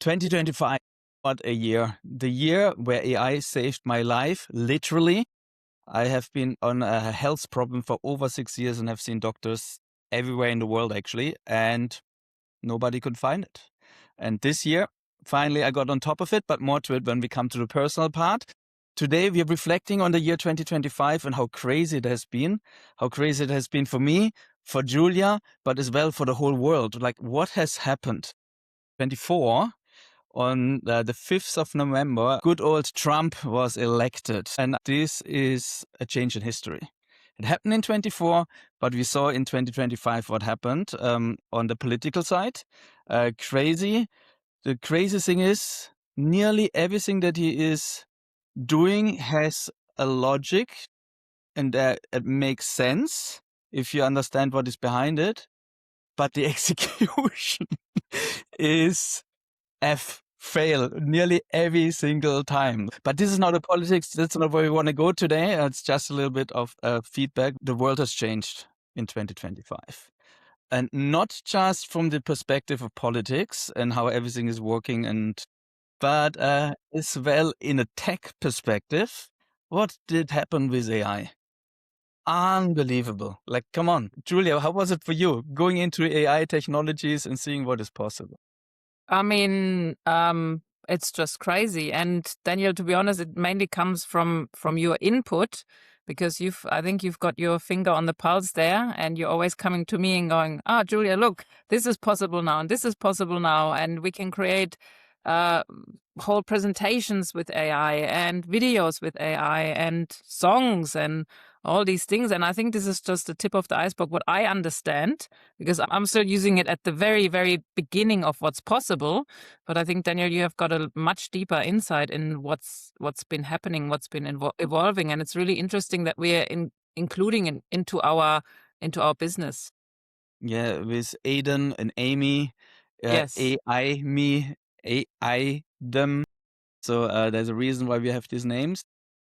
2025, what a year. The year where AI saved my life, literally. I have been on a health problem for over 6 years and have seen doctors everywhere in the world, actually, and nobody could find it. And this year, finally, I got on top of it, but more to it when we come to the personal part. Today, we are reflecting on the year 2025 and how crazy it has been, for me, for Julia, but as well for the whole world. Like, what has happened? 24, on the 5th of November, good old Trump was elected. And this is a change in history. It happened in 24, but we saw in 2025 what happened on the political side. Crazy. The crazy thing is, nearly everything that he is doing has a logic, and it makes sense if you understand what is behind it. But the execution is fail nearly every single time. But this is not a politics. That's not where we want to go today. It's just a little bit of feedback. The world has changed in 2025. And not just from the perspective of politics and how everything is working, but as well in a tech perspective. What did happen with AI? Unbelievable. Like, come on, Julia, how was it for you going into AI technologies and seeing what is possible? I mean, it's just crazy. And Daniel, to be honest, it mainly comes from your input, because I think you've got your finger on the pulse there, and you're always coming to me and going, Julia, look, this is possible now, and this is possible now, and we can create whole presentations with AI and videos with AI and songs and all these things. And I think this is just the tip of the iceberg, what I understand, because I'm still using it at the very, very beginning of what's possible. But I think, Daniel, you have got a much deeper insight in what's been happening, what's been evolving. And it's really interesting that we're including it into our business. Yeah, with Aiden and Amy, Yes. AI me, AI them. So there's a reason why we have these names.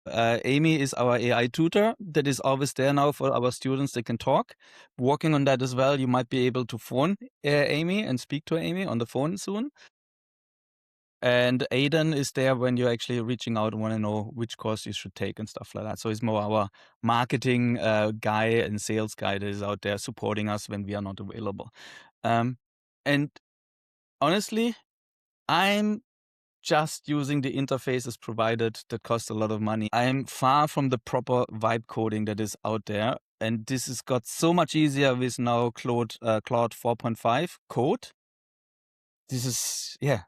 Amy is our AI tutor that is always there now for our students. They can talk. Working on that as well. You might be able to phone Amy and speak to Amy on the phone soon. And Aiden is there when you're actually reaching out and want to know which course you should take and stuff like that. So he's more our marketing guy and sales guy that is out there supporting us when we are not available. And honestly, I'm just using the interfaces provided that cost a lot of money. I'm far from the proper vibe coding that is out there. And this has got so much easier with now Claude 4.5 code. This is, yeah,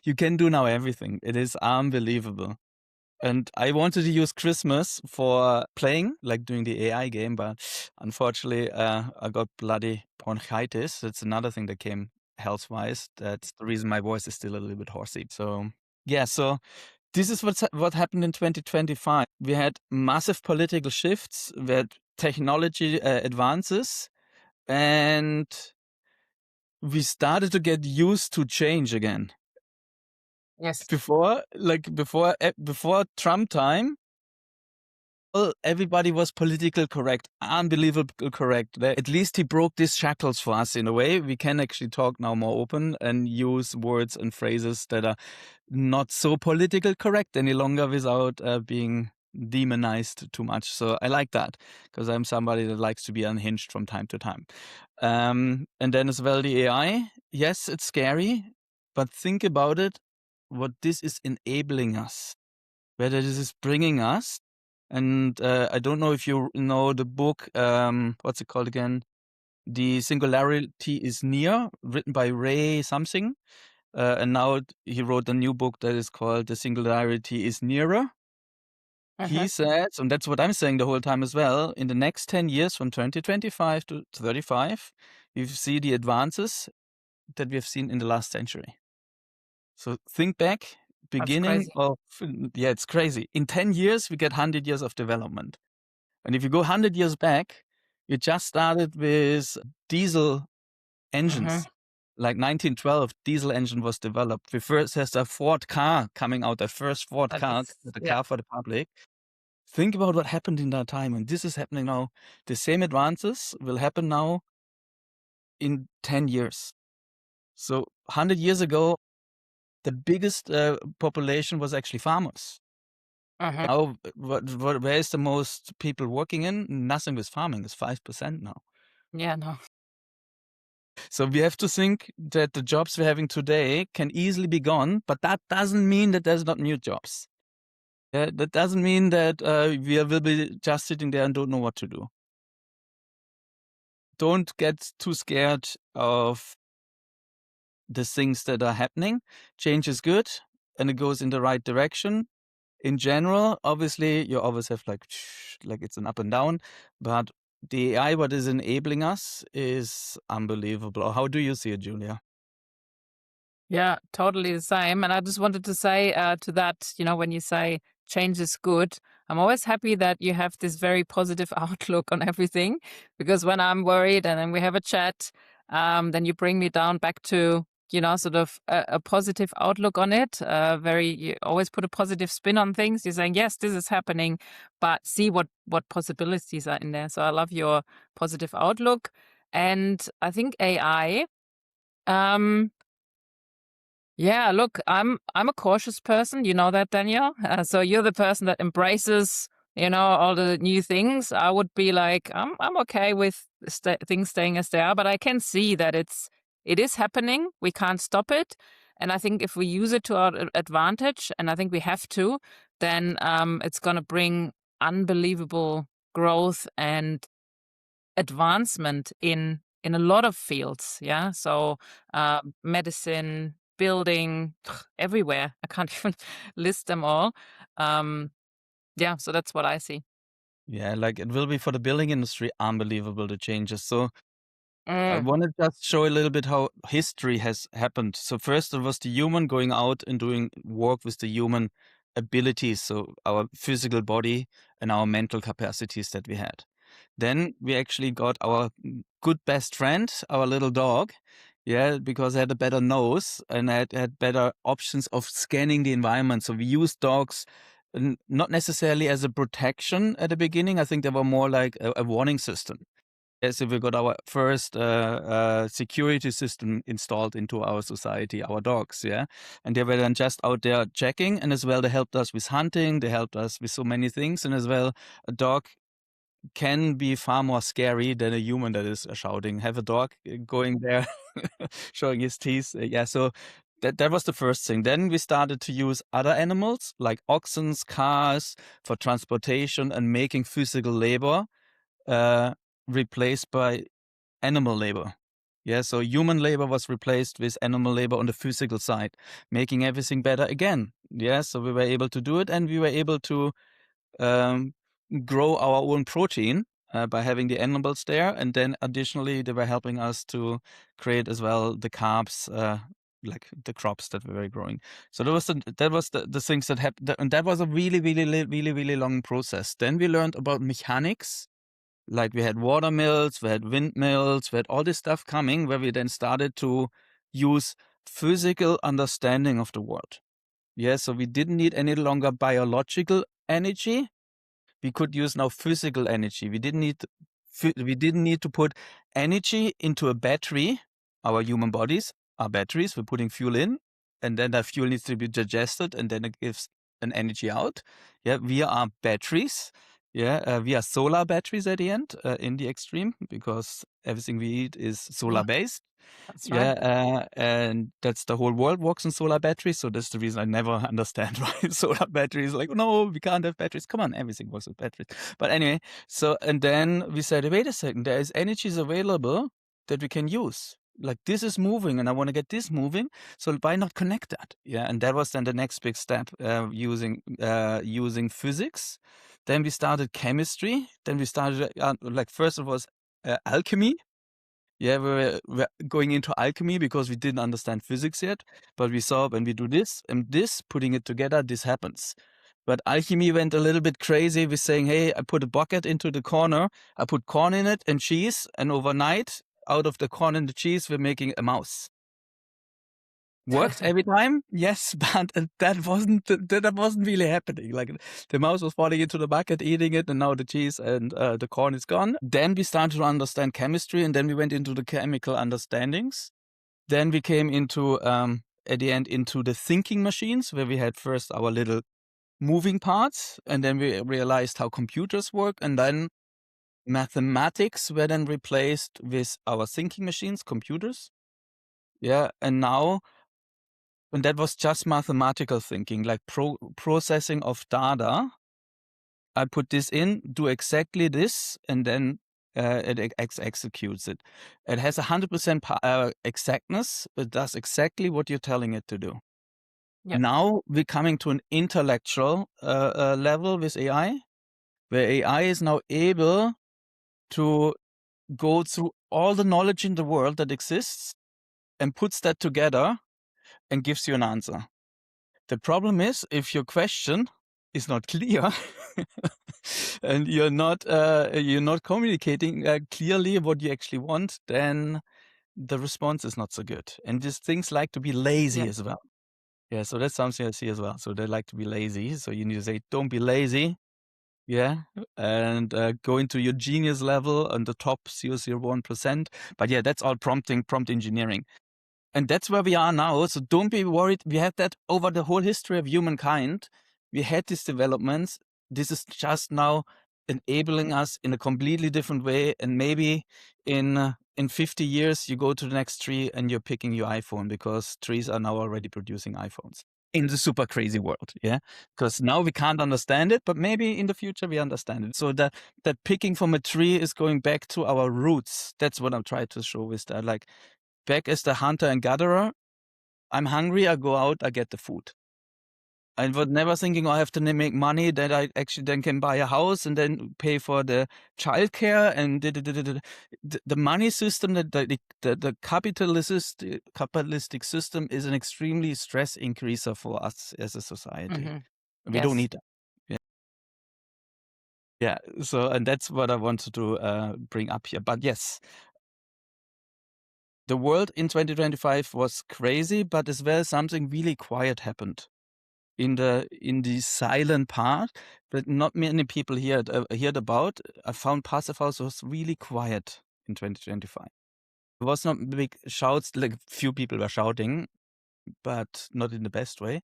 you can do now everything. It is unbelievable. And I wanted to use Christmas for playing, like doing the AI game, but unfortunately, I got bloody bronchitis. That's another thing that came health-wise. That's the reason my voice is still a little bit horsey. So, yeah, so this is what happened in 2025. We had massive political shifts, we had technology advances, and we started to get used to change again. Yes. Before Trump time, well, everybody was political correct, unbelievable correct. At least he broke these shackles for us in a way. We can actually talk now more open and use words and phrases that are not so political correct any longer without being demonized too much. So I like that, because I'm somebody that likes to be unhinged from time to time. And then as well, the AI. Yes, it's scary, but think about it, what this is enabling us, where this is bringing us. And I don't know if you know the book, what's it called again? The Singularity is Near, written by Ray something. And now he wrote a new book that is called The Singularity is Nearer. He says, and that's what I'm saying the whole time as well, in the next 10 years, from 2025 to 35, you see the advances that we have seen in the last century. So think back, beginning of, yeah, it's crazy. In 10 years, we get 100 years of development. And if you go 100 years back, you just started with diesel engines. Like 1912, diesel engine was developed. We first has a Ford car coming out, the first Ford car, the car for the public. Think about what happened in that time. And this is happening now. The same advances will happen now in 10 years. So 100 years ago, the biggest population was actually farmers. Mhm. Now, where is the most people working in? Nothing with farming. It's 5% now. Yeah, no. So we have to think that the jobs we're having today can easily be gone, but that doesn't mean that there's not new jobs. That doesn't mean that we will be just sitting there and don't know what to do. Don't get too scared of the things that are happening. Change is good and it goes in the right direction. In general, obviously, you always have like it's an up and down, but the AI, what is enabling us is unbelievable. How do you see it, Julia? Yeah, totally the same. And I just wanted to say to that, when you say change is good, I'm always happy that you have this very positive outlook on everything, because when I'm worried and then we have a chat, then you bring me down back to, sort of a positive outlook on it. You always put a positive spin on things. You're saying, yes, this is happening, but see what possibilities are in there. So I love your positive outlook. And I think AI, um, yeah, look, I'm a cautious person. You know that, Daniel. So you're the person that embraces, all the new things. I would be like, I'm okay with things staying as they are, but I can see that it is happening. We can't stop it, and I think if we use it to our advantage, and I think we have to, then it's going to bring unbelievable growth and advancement in a lot of fields. Yeah, so medicine, building, everywhere. I can't even list them all. Yeah, so that's what I see. Yeah, like it will be for the building industry unbelievable the changes. So I Mm. want to just show a little bit how history has happened. So first it was the human going out and doing work with the human abilities, so our physical body and our mental capacities that we had. Then we actually got our good best friend, our little dog, yeah, because it had a better nose and had better options of scanning the environment. So we used dogs not necessarily as a protection at the beginning. I think they were more like a warning system. Yes, so we got our first security system installed into our society, our dogs, yeah. And they were then just out there checking, and as well they helped us with hunting, they helped us with so many things, and as well a dog can be far more scary than a human that is shouting. Have a dog going there, showing his teeth. Yeah, so that was the first thing. Then we started to use other animals like oxen, cars for transportation and making physical labor uh, replaced by animal labor. Yeah, so human labor was replaced with animal labor on the physical side, making everything better again. Yeah, so we were able to do it, and we were able to um, grow our own protein by having the animals there, and then additionally they were helping us to create as well the carbs, like the crops that we were growing. So that was the things that happened, and that was a really long process. Then we learned about mechanics. Like we had water mills, we had windmills, we had all this stuff coming where we then started to use physical understanding of the world. Yeah, so we didn't need any longer biological energy. We could use now physical energy. We didn't need to put energy into a battery. Our human bodies are batteries. We're putting fuel in, and then that fuel needs to be digested, and then it gives an energy out. Yeah, we are batteries. Yeah, we are solar batteries at the end, in the extreme, because everything we eat is solar Yeah, based. that's Yeah, right. and that's the whole world works on solar batteries. So that's the reason I never understand why solar batteries like, no, we can't have batteries. Come on, everything works with batteries. But anyway, so and then we said, wait a second, there is energies available that we can use. Like this is moving, and I want to get this moving. So why not connect that? Yeah, and that was then the next big step, using physics. Then we started chemistry. Then we started like first it was alchemy. Yeah, we're going into alchemy because we didn't understand physics yet, but we saw when we do this and this, putting it together, this happens. But alchemy went a little bit crazy with saying, hey, I put a bucket into the corner, I put corn in it and cheese, and overnight, out of the corn and the cheese, we're making a mouse. Worked every time, yes, but that wasn't really happening. Like the mouse was falling into the bucket, eating it, and now the cheese and the corn is gone. Then we started to understand chemistry, and then we went into the chemical understandings. Then we came into at the end into the thinking machines, where we had first our little moving parts, and then we realized how computers work, and then mathematics were then replaced with our thinking machines, computers. Yeah, and that was just mathematical thinking, like processing of data. I put this in, do exactly this, and then it executes it. It has 100% exactness. It does exactly what you're telling it to do. Yeah. Now we're coming to an intellectual level with AI, where AI is now able to go through all the knowledge in the world that exists and puts that together and gives you an answer. The problem is, if your question is not clear and you're not communicating clearly what you actually want, then the response is not so good. And these things like to be lazy Yeah. as well. Yeah, so that's something I see as well. So they like to be lazy. So you need to say, don't be lazy. Yeah, and go into your genius level on the top 0.001%. But yeah, that's all prompt engineering. And that's where we are now. So don't be worried. We had that over the whole history of humankind. We had these developments. This is just now enabling us in a completely different way. And maybe in 50 years, you go to the next tree and you're picking your iPhone, because trees are now already producing iPhones in the super crazy world. Yeah, because now we can't understand it, but maybe in the future we understand it. So that picking from a tree is going back to our roots. That's what I'm trying to show with that. Like, back as the hunter and gatherer, I'm hungry, I go out, I get the food. I was never thinking, I have to make money that I actually then can buy a house and then pay for the childcare and the money system, that the capitalistic system is an extremely stress increaser for us as a society. Hmm. We don't Yes. need that. Yeah. Yeah. So, and that's what I wanted to bring up here. But yes, the world in 2025 was crazy, but as well something really quiet happened in the silent part that not many people heard about. I found Passivhaus was really quiet in 2025. There was not big shouts, like few people were shouting, but not in the best way.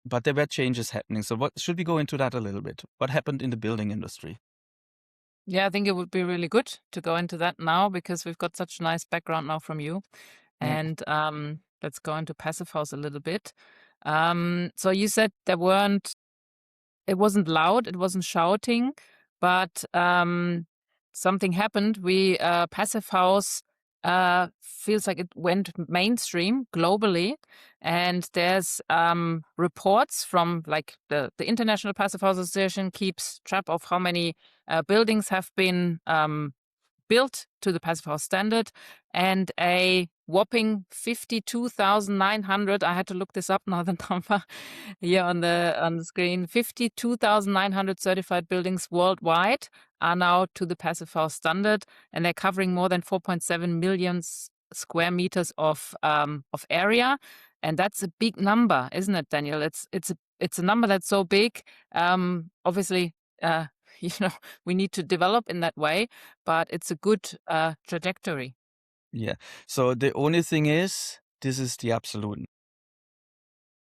But there were changes happening. So what should we go into that a little bit? What happened in the building industry? Yeah, I think it would be really good to go into that now, because we've got such a nice background now from you. Yeah. And let's go into Passivhaus a little bit. So you said it wasn't loud, it wasn't shouting, but something happened. Passivhaus feels like it went mainstream globally, and there's reports from, like, the International Passivhaus Association keeps track of how many buildings have been built to the Passivhaus standard, and a whopping 52,900. I had to look this up now, the number here on the screen. 52,900 certified buildings worldwide are now to the Passivhaus standard, and they're covering more than 4.7 million square meters of area, and that's a big number, isn't it, Daniel? It's a number that's so big. Obviously, we need to develop in that way, but it's a good trajectory. Yeah. So the only thing is, this is the absolute.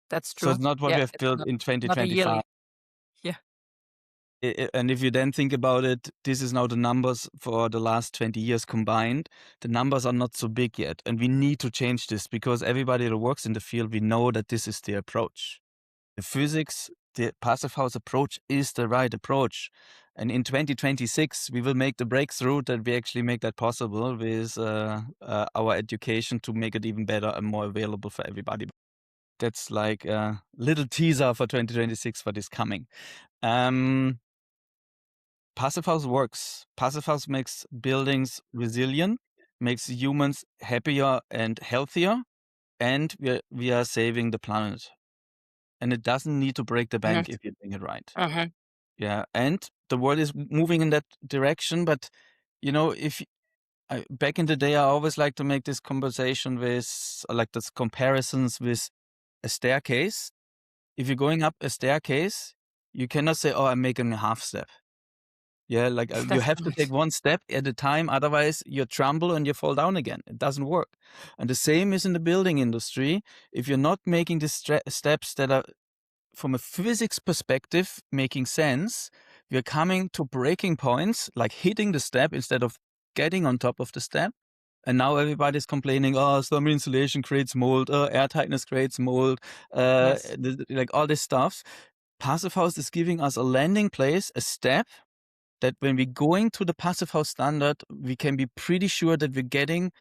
That's So true. it's not what Yeah, we have it's built in not a 2025. yearly. Yeah. And if you then think about it, this is now the numbers for the last 20 years combined. The numbers are not so big yet. And we need to change this, because everybody that works in the field, we know that this is the approach. The physics, the Passivhaus approach is the right approach. And in 2026, we will make the breakthrough that we actually make that possible with our education to make it even better and more available for everybody. That's like a little teaser for 2026 for this coming. Passivhaus works. Passivhaus makes buildings resilient, makes humans happier and healthier, and we are saving the planet. And it doesn't need to break the bank if you're doing it right. Uh-huh. Yeah, and the world is moving in that direction. But if back in the day, I always like to make this conversation with, like, this comparisons with a staircase. If you're going up a staircase, you cannot say, "Oh, I'm making a half step." Yeah, like you have to take one step at a time, otherwise you tremble and you fall down again. It doesn't work. And the same is in the building industry. If you're not making the steps that are, from a physics perspective, making sense, we're coming to breaking points, like hitting the step instead of getting on top of the step. And now everybody's complaining, oh, thermal insulation creates mold, air tightness creates mold, Yes. like all this stuff. Passivhaus is giving us a landing place, a step, that when we're going to the Passivhaus standard, we can be pretty sure that we're getting,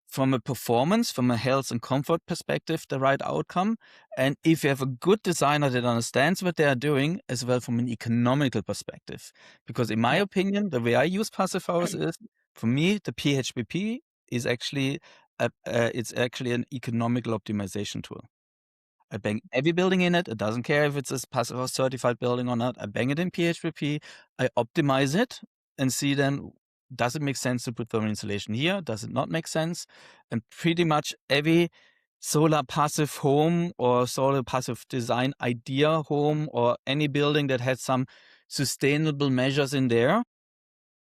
from a performance, from a health and comfort perspective, the right outcome. And if you have a good designer that understands what they are doing, as well from an economical perspective. Because in my Yeah. opinion, the way I use Passivhaus is, for me, the PHBP is actually it's actually an economical optimization tool. I bang every building in it. It doesn't care if it's a Passivhaus certified building or not. I bang it in PHBP. I optimize it and see then, does it make sense to put thermal insulation here? Does it not make sense? And pretty much every solar passive home or solar passive design idea home or any building that has some sustainable measures in there,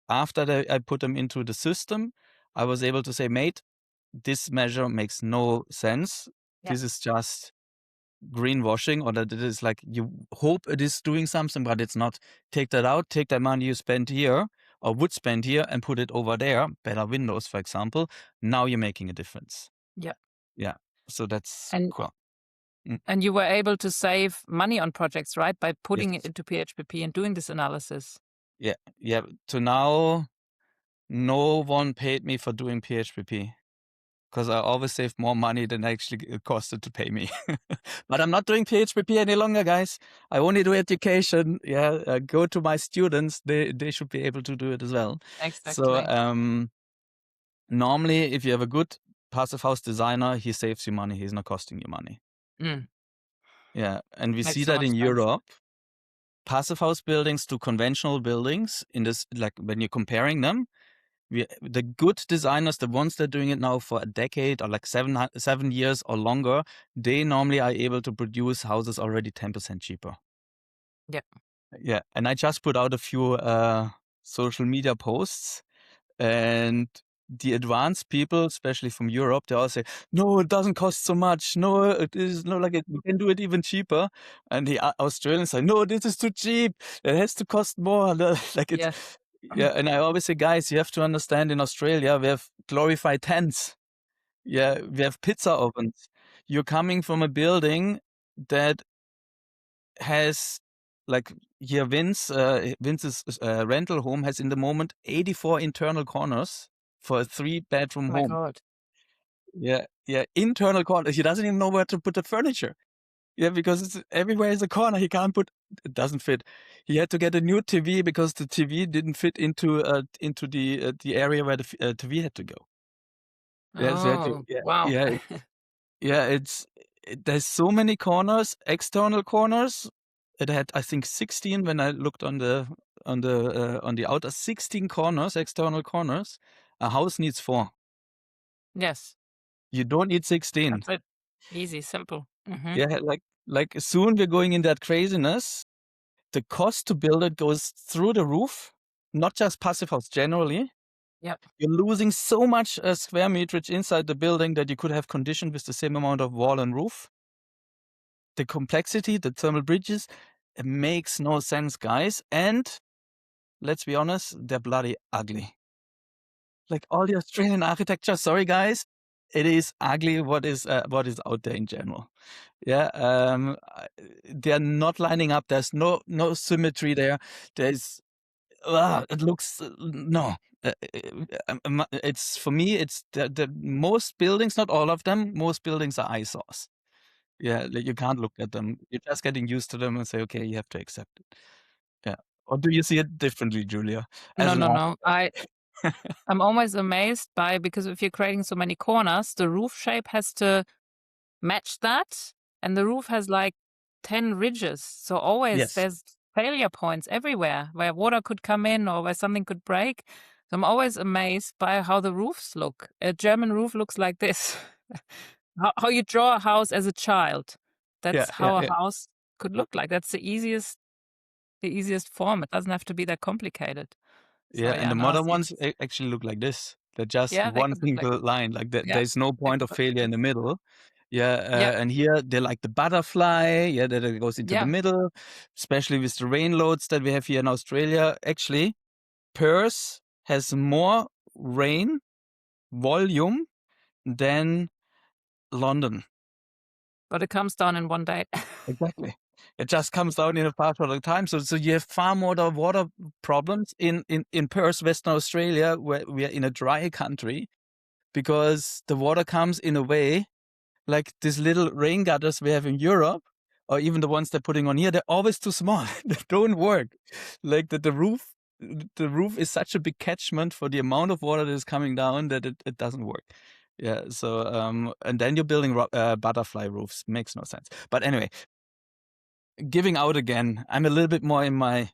after I put them into the system, I was able to say, mate, this measure makes no sense. Yeah. This is just greenwashing, or that it is like you hope it is doing something, but it's not. Take that out, take that money you spent here or would spend here and put it over there, better windows, for example. Now you're making a difference. Yeah. Yeah. So that's And cool. and you were able to save money on projects, right? By putting it Yes. into PHBP and doing this analysis. Yeah. Yeah. To now, no one paid me for doing PHPP, because I always saved more money than actually it costed to pay me. But I'm not doing PHPP any longer, guys. I only do education. Yeah, go to my students. They should be able to do it as well. So Exactly. normally, if you have a good Passivhaus designer, he saves you money. He's not costing you money. Mm, Yeah, and we see makes so that much in sense. Europe. Passivhaus buildings to conventional buildings, in this, like when you're comparing them, the good designers, the ones that are doing it now for a decade or like 7 years or longer, they normally are able to produce houses already 10% cheaper. Yeah. Yeah, and I just put out a few social media posts, and the advanced people, especially from Europe, they all say, no, it doesn't cost so much. No, it is no, like we can do it even cheaper. And the Australians say, no, this is too cheap. It has to cost more. Like it's, Yes. yeah. And I always say, guys, you have to understand, in Australia, we have glorified tents. Yeah, we have pizza ovens. You're coming from a building that has, like, here, Vince's rental home has in the moment 84 internal corners for a 3-bedroom Oh my home. God. Yeah, yeah, internal corners. He doesn't even know where to put the furniture. Yeah, because it's everywhere is a corner. He can't put. It doesn't fit. He had to get a new TV because the TV didn't fit into the area where the TV had to go. Yeah, so he had to, Oh, yeah, wow. yeah, yeah. There's so many corners, external corners. It had, I think, 16 when I looked on the outer, 16 corners, external corners. A house needs 4. Yes. You don't need 16. That's it. Easy, simple. Mm-hmm. Yeah, like soon we're going in that craziness. The cost to build it goes through the roof, not just passive house generally. Yep. You're losing so much square meterage inside the building that you could have conditioned with the same amount of wall and roof. The complexity, the thermal bridges, it makes no sense, guys. And let's be honest, they're bloody ugly. Like all the Australian architecture, sorry guys, it is ugly what is out there in general. Yeah, they're not lining up. There's no symmetry there. There's it looks no. It's, for me, it's the most buildings, not all of them. Most buildings are eyesores. Yeah, like you can't look at them. You're just getting used to them and say, okay, you have to accept it. Yeah. Or do you see it differently, Julia? As No, an no, no. architect. I'm always amazed by, because if you're creating so many corners, the roof shape has to match that, and the roof has like 10 ridges. So always Yes. there's failure points everywhere where water could come in or where something could break. So I'm always amazed by how the roofs look. A German roof looks like this. How you draw a house as a child. Yeah, That's yeah, how a yeah. house could look like. That's the easiest form. It doesn't have to be that complicated. So Yeah, and yeah, the now modern it's ones actually look like this. They're just yeah, they one can look like single line, like yeah, there's no they point can of look like failure in this. the middle. Yeah, Yeah, and here they're like the butterfly. Yeah, that it goes into the yeah, middle, especially with the rain loads that we have here in Australia. Actually, Perth has more rain volume than London. but it comes down in one day. Exactly. It just comes down in a fast shorter time. So you have far more the water problems in Perth, Western Australia, where we are in a dry country, because the water comes in a way like these little rain gutters we have in Europe, or even the ones they're putting on here, they're always too small. They don't work. Like the roof is such a big catchment for the amount of water that is coming down that it doesn't work. Yeah. So and then you're building butterfly roofs. Makes no sense. But anyway, giving out again. I'm a little bit more in my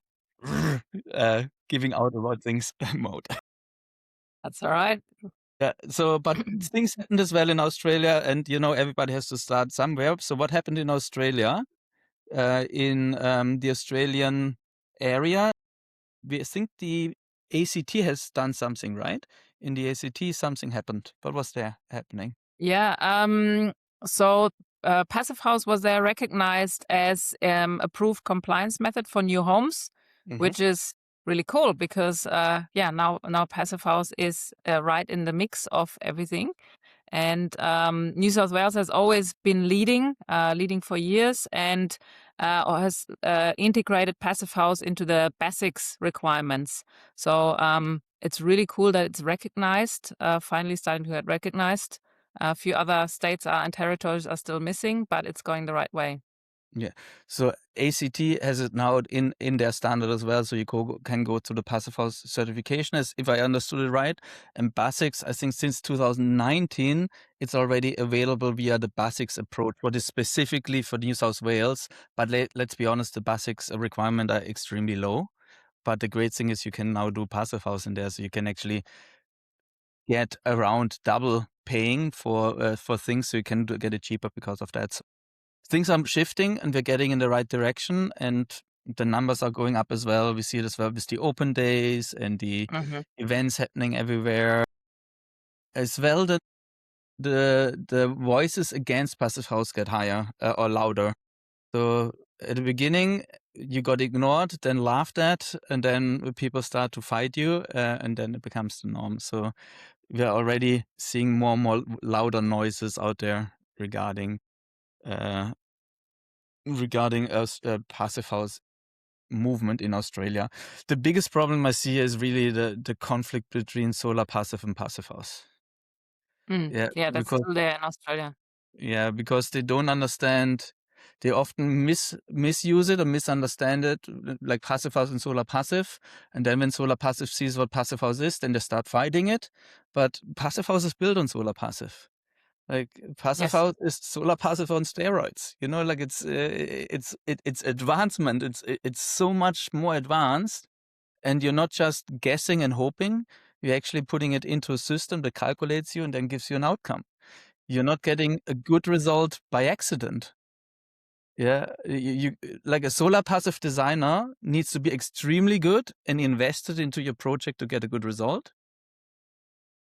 giving out about things mode. That's all right. Yeah. So, but things happened as well in Australia, and everybody has to start somewhere. So, what happened in Australia? In the Australian area, we think the ACT has done something, right? In the ACT, something happened. What was there happening? Yeah. So Passivhaus was there recognized as approved compliance method for new homes, Hmm. which is really cool because now Passivhaus is right in the mix of everything. And New South Wales has always been leading for years, and or has integrated Passivhaus into the basics requirements. So it's really cool that it's recognized, finally starting to get recognized. A few other states and territories are still missing, but it's going the right way. Yeah. So ACT has it now in their standard as well. So you can go to the Passivhaus certification, as if I understood it right. And Basics, I think since 2019, it's already available via the Basics approach, what is specifically for New South Wales. But let's be honest, the Basics requirement are extremely low. But the great thing is you can now do Passivhaus in there, so you can actually get around double paying for things, so you can get it cheaper because of that. So things are shifting and we're getting in the right direction, and the numbers are going up as well. We see it as well with the open days and the Hmm. events happening everywhere. As well, the voices against Passivhaus get higher or louder. So at the beginning, you got ignored, then laughed at, and then people start to fight you, and then it becomes the norm. So we are already seeing more and more louder noises out there regarding uh, us Passivhaus movement in Australia. The biggest problem I see is really the conflict between solar passive and Passivhaus. Mm. Yeah, Yeah, that's because still there in Australia. they don't understand. They often misuse it or misunderstand it, like Passivhaus and solar passive. And then when solar passive sees what Passivhaus is, then they start fighting it. But Passivhaus is built on solar passive. Like Yes. Passivhaus is solar passive on steroids. Like it's advancement. It's so much more advanced, and you're not just guessing and hoping. You're actually putting it into a system that calculates you and then gives you an outcome. You're not getting a good result by accident. Yeah, like a solar passive designer needs to be extremely good and invested into your project to get a good result.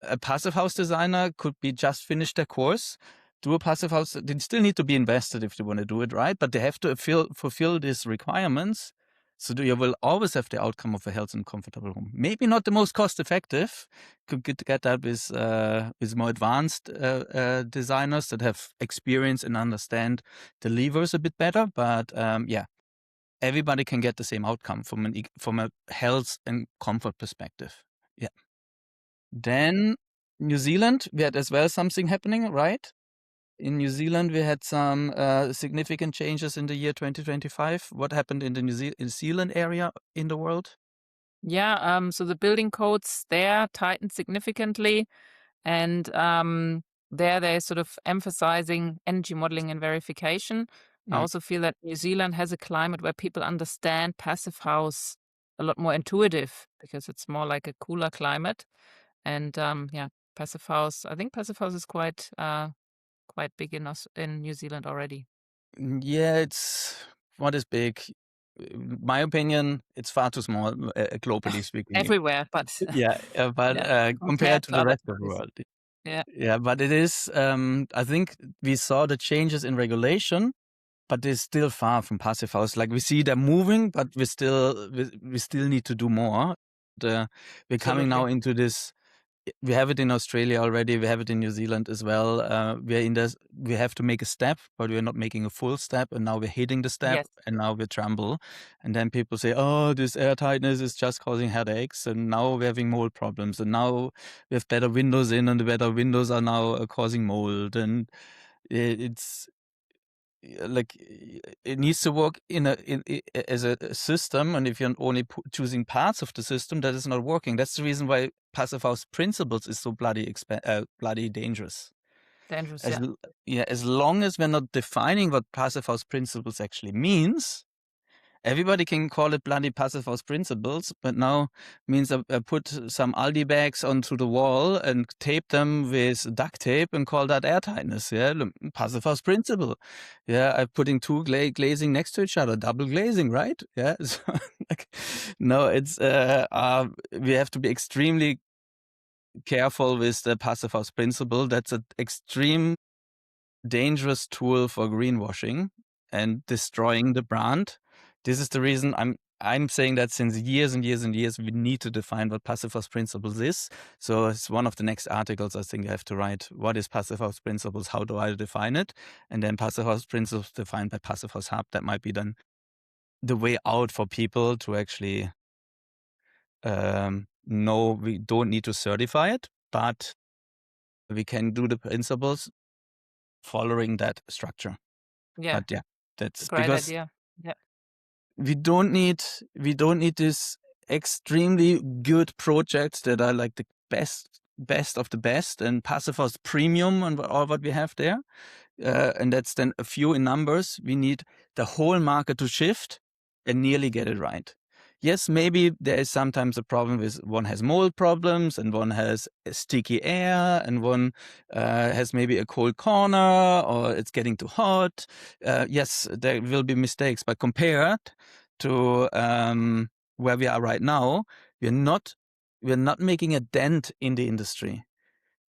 A Passivhaus designer could be just finished their course, do a Passivhaus. They still need to be invested if they want to do it right, but they have to fulfill these requirements. So you will always have the outcome of a healthy and comfortable home. Maybe not the most cost effective. Could get that with more advanced designers that have experience and understand the levers a bit better. But yeah, everybody can get the same outcome from a health and comfort perspective. Yeah. Then New Zealand, we had as well something happening, right? In New Zealand, we had some significant changes in the year 2025. What happened in the New Zealand area in the world? Yeah. So the building codes there tightened significantly. And there they're sort of emphasizing energy modeling and verification. I Mm. also feel that New Zealand has a climate where people understand Passivhaus a lot more intuitive because it's more like a cooler climate. And yeah, Passivhaus, I think Passivhaus is quite big in New Zealand already. Yeah, what is big? my opinion, it's far too small, globally speaking. Everywhere, but Yeah, but yeah, compared to the other rest of the countries. world. Yeah. Yeah, but it is, I think we saw the changes in regulation, but it's still far from passive house. Like we see them moving, but we still need to do more. We're coming now Absolutely. into this. We have it in Australia already. We have it in New Zealand as well. We're in this. We have to make a step, but we're not making a full step. And now we're hitting the step, Yes. and now we tremble. And then people say, "Oh, this air tightness is just causing headaches." And now we're having mold problems. And now we have better windows in, and the better windows are now causing mold. And it's like it needs to work as a system, and if you're only choosing parts of the system, that is not working. That's the reason why passive house principles is so bloody dangerous. Dangerous, As yeah. as long as we're not defining what passive house principles actually means, everybody can call it bloody passive house principles, but now means I put some Aldi bags onto the wall and tape them with duct tape and call that airtightness. Yeah, passive house principle. Yeah, I'm putting two glazing next to each other, double glazing, right? Yeah. So, like, no, it's we have to be extremely careful with the passive house principle. That's an extreme dangerous tool for greenwashing and destroying the brand. This is the reason I'm saying that since years and years and years, we need to define what passive house principles is. So it's one of the next articles I think I have to write. What is passive house principles? How do I define it? And then passive house principles defined by Passivhaus HUB. That might be then the way out for people to actually know we don't need to certify it, but we can do the principles following that structure. Yeah. But yeah, that's Great because idea. Yeah. we don't need this extremely good projects that are like the best of the best and Passivhaus Premium and all what we have there. And that's then a few in numbers. We need the whole market to shift and nearly get it right. Yes, maybe there is sometimes a problem with one has mold problems and one has sticky air and one has maybe a cold corner or it's getting too hot. Yes, there will be mistakes, but compared to where we are right now, we're not making a dent in the industry.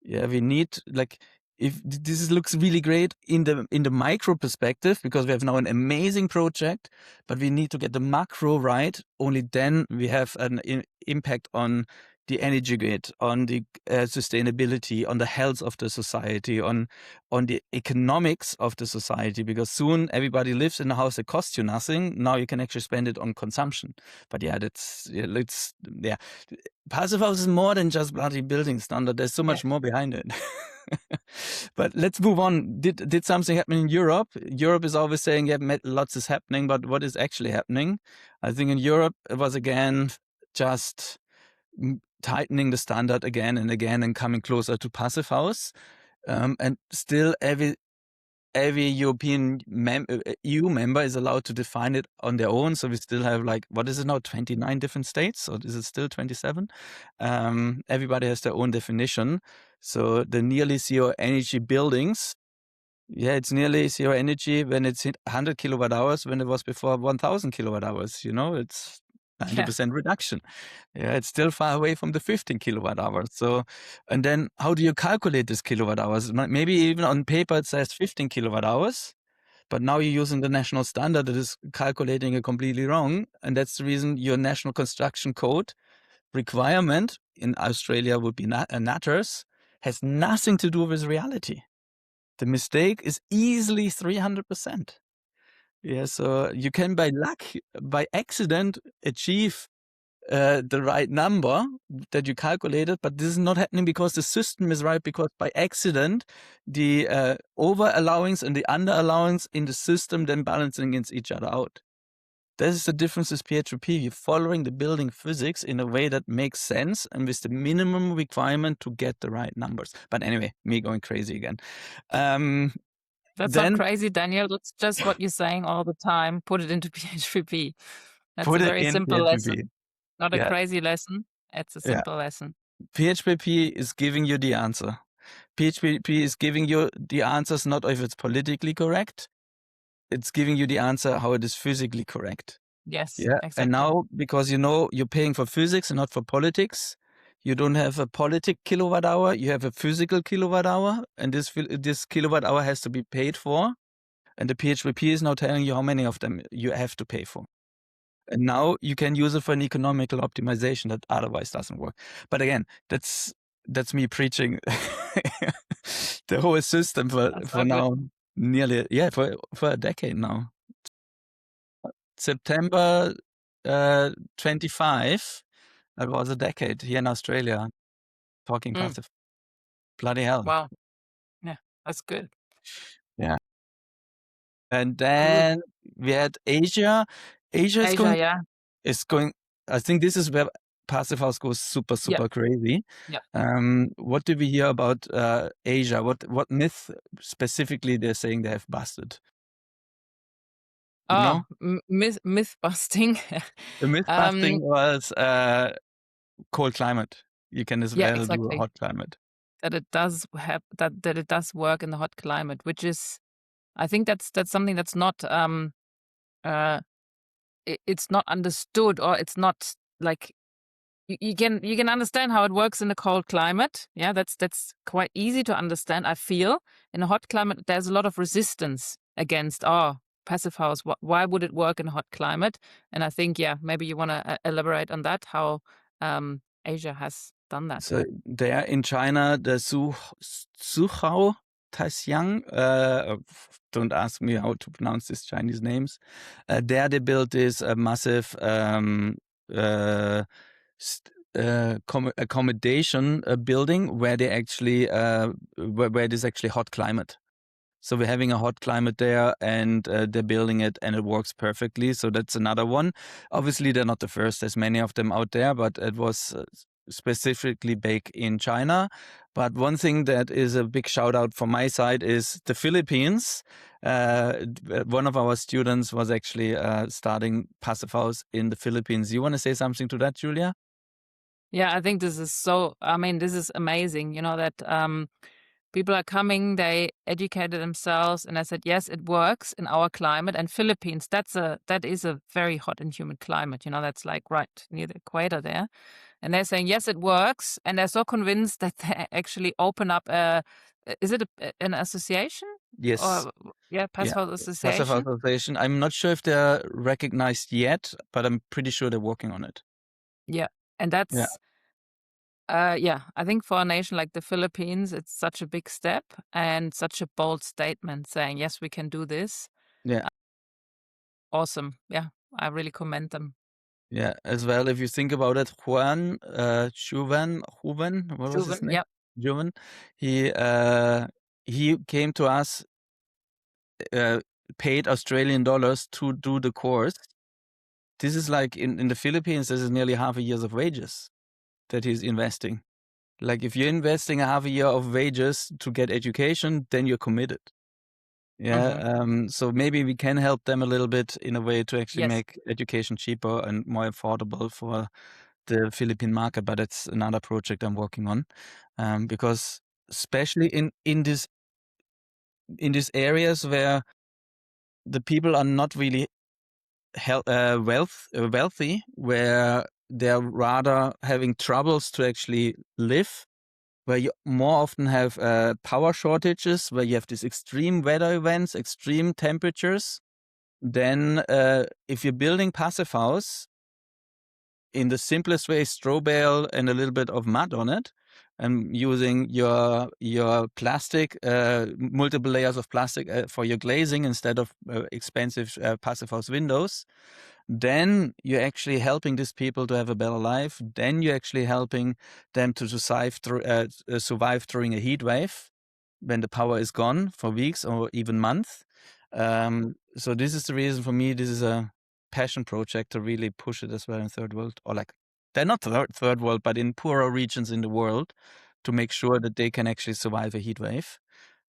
Yeah, we need like if this looks really great in the micro perspective because we have now an amazing project, but we need to get the macro right. Only then we have an impact on the energy grid, on the sustainability, on the health of the society, on the economics of the society. Because soon everybody lives in a house that costs you nothing. Now you can actually spend it on consumption. But yeah, Passive house is more than just bloody building standard. There's so much more behind it. But let's move on. Did something happen in Europe? Europe is always saying, yeah, lots is happening, but what is actually happening? I think in Europe, it was again just tightening the standard again and again and coming closer to passive house. And still every European EU member is allowed to define it on their own. So we still have like, what is it now, 29 different states? Or is it still 27? Everybody has their own definition. So the nearly zero energy buildings, yeah, it's nearly zero energy when it's 100 kilowatt hours when it was before 1000 kilowatt hours. You know, it's 90% reduction. Yeah, it's still far away from the 15 kilowatt hours. So, and then how do you calculate this kilowatt hours? Maybe even on paper it says 15 kilowatt hours, but now you're using the national standard that is calculating it completely wrong. And that's the reason your national construction code requirement in Australia would be NATRS has nothing to do with reality. The mistake is easily 300%. Yeah, so you can by luck, by accident, achieve the right number that you calculated, but this is not happening because the system is right, because by accident, the over allowance and the under allowance in the system then balancing against each other out. This is the difference with PHP. You're following the building physics in a way that makes sense and with the minimum requirement to get the right numbers. But anyway, me going crazy again. That's not crazy, Daniel. That's just what you're saying all the time. Put it into PHP. That's a very simple lesson. Not a crazy lesson. It's a simple lesson. PHP is giving you the answer. PHP is giving you the answers not if it's politically correct. It's giving you the answer how it is physically correct. Yes, Yeah, and exactly. now because you're paying for physics and not for politics, you don't have a politic kilowatt hour, you have a physical kilowatt hour, and this kilowatt hour has to be paid for, and the PHWP is now telling you how many of them you have to pay for. And now you can use it for an economical optimization that otherwise doesn't work. But again, that's me preaching the whole system That's for so good. now for a decade now. September 25, that was a decade here in Australia talking Mm, passive. Bloody hell. wow. Yeah, that's good. Yeah. And Good. then we had Asia. Asia Asia, yeah. is going. I think this is where Passive House goes super, Yeah, super crazy. yeah. What do we hear about Asia? What myth specifically they're saying they have busted? You Ah, know, myth busting. the myth Um, busting was cold climate. You can as yeah, well do a exactly. hot climate. That it does have that it does work in the hot climate, which is I think that's something that's not uh it's not understood, or it's not like you can understand how it works in a cold climate. Yeah, that's quite easy to understand. I feel in a hot climate there's a lot of resistance against passive house. Why would it work in a hot climate? And I think maybe you want to elaborate on that, how Asia has done that. So there in China, the Suzhou Taxiang, don't ask me how to pronounce these Chinese names. There they built this massive uh, accommodation building where they actually where it is actually hot climate. So we're having a hot climate there, and they're building it, and it works perfectly. So that's another one. Obviously, they're not the first. There's many of them out there, but it was specifically big in China. But one thing that is a big shout out from my side is the Philippines. One of our students was actually starting Passive House in the Philippines. You want to say something to that, Julia? Yeah, I think this is this is amazing, that people are coming, they educated themselves, and I said, yes, it works in our climate. And Philippines, that is a very hot and humid climate, that's like right near the equator there. And they're saying, yes, it works. And they're so convinced that they actually open up is it an association? Yes. Or, yeah, Yeah. Passivhaus Passive Association. Association. I'm not sure if they're recognized yet, but I'm pretty sure they're working on it. Yeah. And Yeah. that's, I think for a nation like the Philippines, it's such a big step and such a bold statement saying, yes, we can do this. Yeah. Awesome. Yeah, I really commend them. Yeah. As well, if you think about it, Juven, what was his Proven. name? Yeah. Juven. He came to us, uh, paid Australian dollars to do the course. This is like in the Philippines, this is nearly half a year's of wages that he's investing. Like if you're investing a half a year of wages to get education, then you're committed. Yeah. Hmm. So maybe we can help them a little bit in a way to actually Yes. make education cheaper and more affordable for the Philippine market. But it's another project I'm working on, because especially in these areas where the people are not really wealthy, where they're rather having troubles to actually live, where you more often have power shortages, where you have these extreme weather events, extreme temperatures, then if you're building passive house, in the simplest way, straw bale and a little bit of mud on it, and using your plastic, multiple layers of plastic for your glazing instead of expensive passive house windows, then you're actually helping these people to have a better life. Then you're actually helping them to survive during a heat wave when the power is gone for weeks or even months. So this is the reason for me. This is a passion project to really push it as well in third world, or like they're not third world, but in poorer regions in the world, to make sure that they can actually survive a heat wave.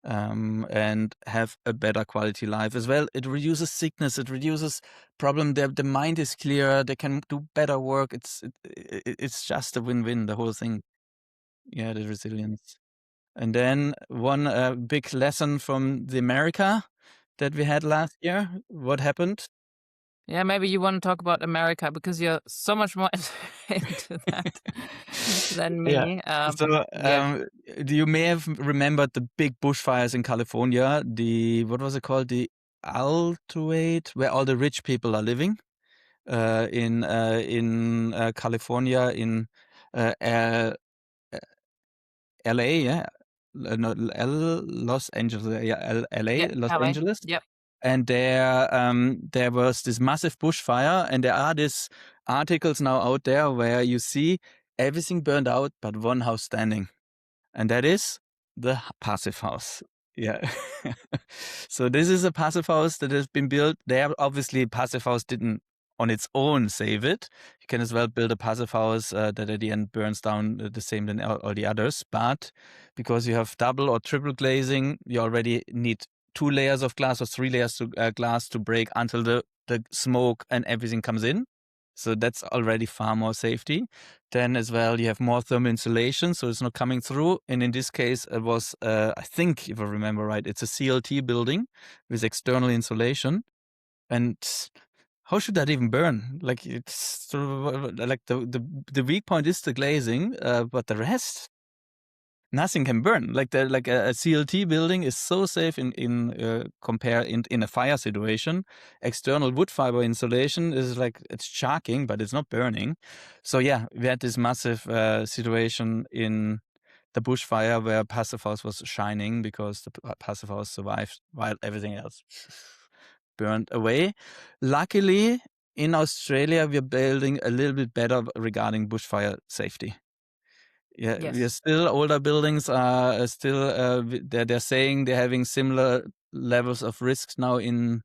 And have a better quality life as well. It reduces sickness. It reduces problem. The mind is clearer. They can do better work. It's just a win-win. The whole thing. Yeah, the resilience. And then one big lesson from the America that we had last year. What happened? Yeah, maybe you want to talk about America because you're so much more into that than Yeah. me. So, Yeah, you may have remembered the big bushfires in California. What was it called? The Altoid, where all the rich people are living, in California, in L LA, yeah. No, Los Angeles, yeah, yeah, LA, Los LA. Angeles. Yep. And there was this massive bushfire, and there are these articles now out there where you see everything burned out but one house standing, and that is the passive house. Yeah. So this is a passive house that has been built there. Obviously, passive house didn't on its own save it. You can as well build a passive house that at the end burns down the same than all the others. But because you have double or triple glazing, you already need 2 layers of glass or 3 layers to glass to break until the smoke and everything comes in. So that's already far more safety. Then as well, you have more thermal insulation, so it's not coming through. And in this case, it was, I think, if I remember right, it's a CLT building with external insulation. And how should that even burn? Like it's sort of like the weak point is the glazing, but the rest, nothing can burn. Like a CLT building is so safe in a fire situation. External wood fiber insulation is like it's charking, but it's not burning. So yeah, we had this massive situation in the bushfire where Passive House was shining because the Passive House survived while everything else burned away. Luckily, in Australia, we're building a little bit better regarding bushfire safety. Yeah, we are Yes. still older buildings are still, they're saying they're having similar levels of risks now in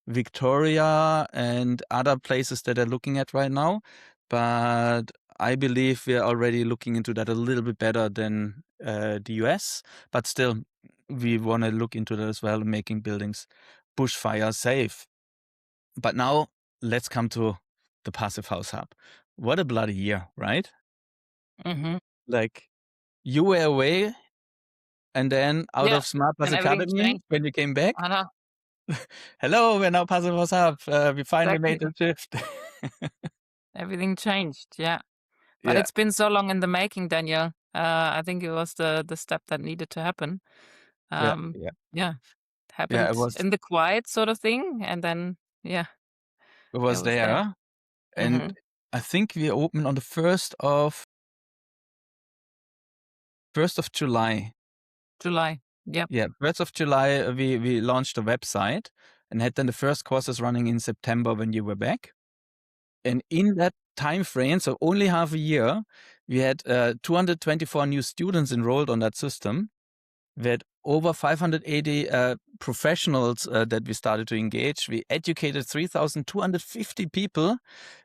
Victoria and other places that they're looking at right now. But I believe we are already looking into that a little bit better than the US. But still, we want to look into that as well, making buildings bushfire safe. But now let's come to the Passive House Hub. What a bloody year, right? Mm-hmm. Like you were away and then out Yeah, of Smart Bus and everything Academy, changed. when you came back, I know hello, we're now Passivhaus HUB. We finally made exactly. the shift. Everything changed. Yeah, but Yeah, it's been so long in the making, Daniel. I think it was the step that needed to happen. yeah, Um, yeah, yeah, it yeah. happened in the quiet sort of thing, and then yeah, It it was was there. there, and Mm-hmm. I think we opened on the first of July. July. Yep. Yeah, 1st of July. We launched a website and had then the first courses running in September when you were back. And in that time frame, so only half a year, we had 224 new students enrolled on that system. We had over 580 professionals that we started to engage. We educated 3,250 people.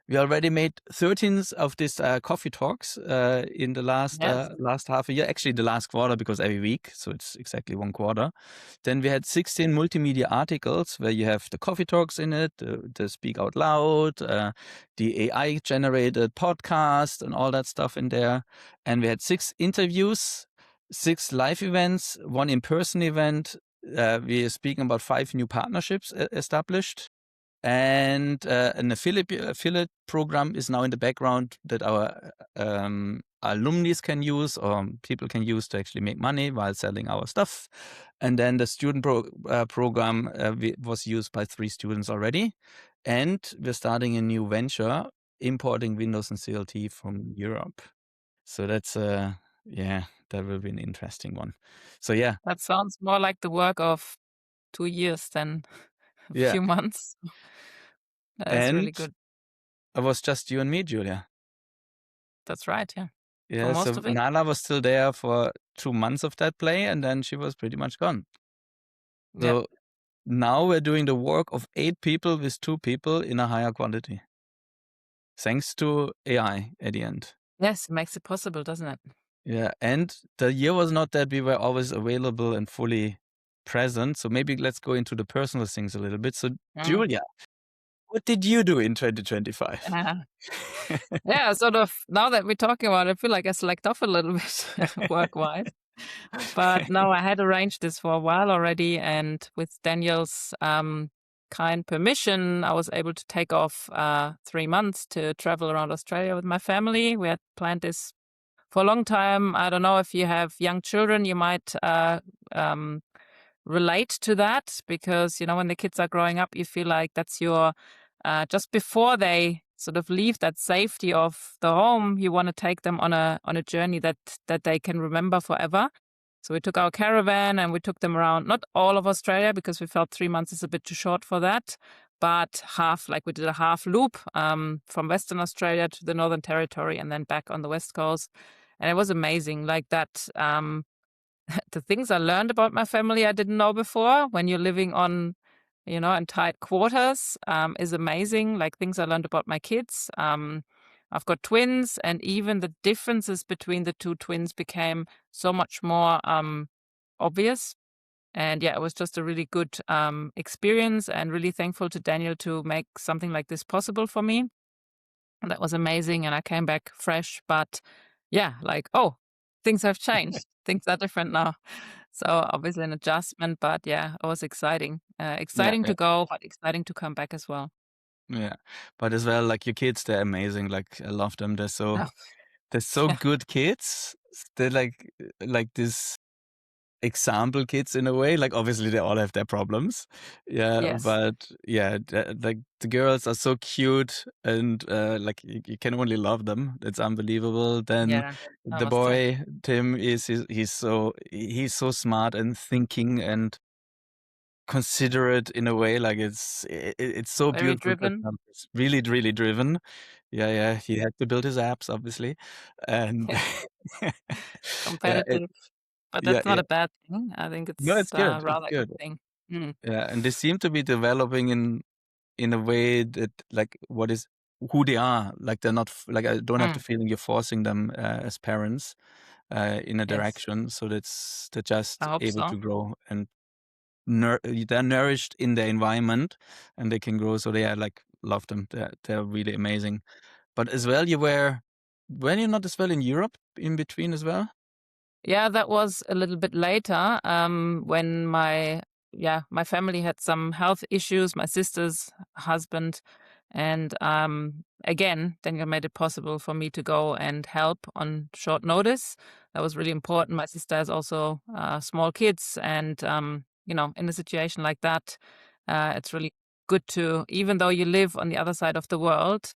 We already made 13 of these coffee talks in the Yes. last half a year, actually the last quarter, because every week, so it's exactly 1 quarter. Then we had 16 multimedia articles where you have the coffee talks in it, the Speak Out Loud, the AI-generated podcast and all that stuff in there. And we had 6 interviews, 6 live events, 1 in-person event. We are speaking about 5 new partnerships established. And an affiliate program is now in the background that our alumni can use or people can use to actually make money while selling our stuff. And then the student program was used by 3 students already. And we're starting a new venture, importing Windows and CLT from Europe. So that's, yeah, that will be an interesting one. So yeah, That sounds more like the work of 2 years than a yeah. few months. That's And really good. it was just you and me, Julia. That's right. Yeah, for Yeah, most so of it. Nala was still there for 2 months of that play, and then she was pretty much gone. Yeah. So now we're doing the work of 8 people with 2 people in a higher quality, thanks to AI at the end. Yes, it makes it possible, doesn't it? Yeah, and the year was not that we were always available and fully present, so maybe let's go into the personal things a little bit. So Mm. Julia, what did you do in 2025? Yeah, sort of. Now that we're talking about it, I feel like I slacked off a little bit work-wise. But no, I had arranged this for a while already, and with Daniel's kind permission, I was able to take off 3 months to travel around Australia with my family. We had planned this for a long time. I don't know if you have young children, you might um, relate to that, because, you know, when the kids are growing up, you feel like that's your just before they sort of leave that safety of the home, you want to take them on a journey that they can remember forever. So we took our caravan and we took them around, not all of Australia, because we felt 3 months is a bit too short for that, but half, like we did a half loop from Western Australia to the Northern Territory and then back on the West Coast. And it was amazing, like that. The things I learned about my family I didn't know before, when you're living on, you know, in tight quarters, is amazing. Like things I learned about my kids. I've got twins, and even the differences between the two twins became so much more obvious. And yeah, it was just a really good experience, and really thankful to Daniel to make something like this possible for me. And that was amazing. And I came back fresh, but yeah, like, oh, things have changed. Things are different now. So obviously an adjustment, but yeah, it was exciting. Yeah, Exciting yeah, to go, but exciting to come back as well. yeah. But as well, like your kids, they're amazing. Like I love them. Oh, They're so yeah. good kids. They're like this example kids in a way. Like obviously they all have their problems. Yeah, Yes. but yeah, like the girls are so cute and like you can only love them. It's unbelievable. Then Yeah. I the must say. boy Tim he's so smart and thinking and considerate in a way. Like it's so Very beautiful. driven, It's really really driven. Yeah, yeah. He had to build his apps obviously, and yeah, competitive. But yeah, that's not yeah. a bad thing. I think No, it's it's good. It's rather a good good. thing. Mm. Yeah, and they seem to be developing in a way that like what is who they are. Like they're not like I don't have the Mm. feeling you're forcing them as parents in a Yes. direction. So they're just I hope able so. to grow and they're nourished in their environment and they can grow. So they are like love them. They're really amazing. But as well, when you're not as well in Europe in between as well. Yeah, that was a little bit later, when my family had some health issues, my sister's husband, and again, Daniel made it possible for me to go and help on short notice. That was really important. My sister has also small kids, and you know, in a situation like that, it's really good to, even though you live on the other side of the world,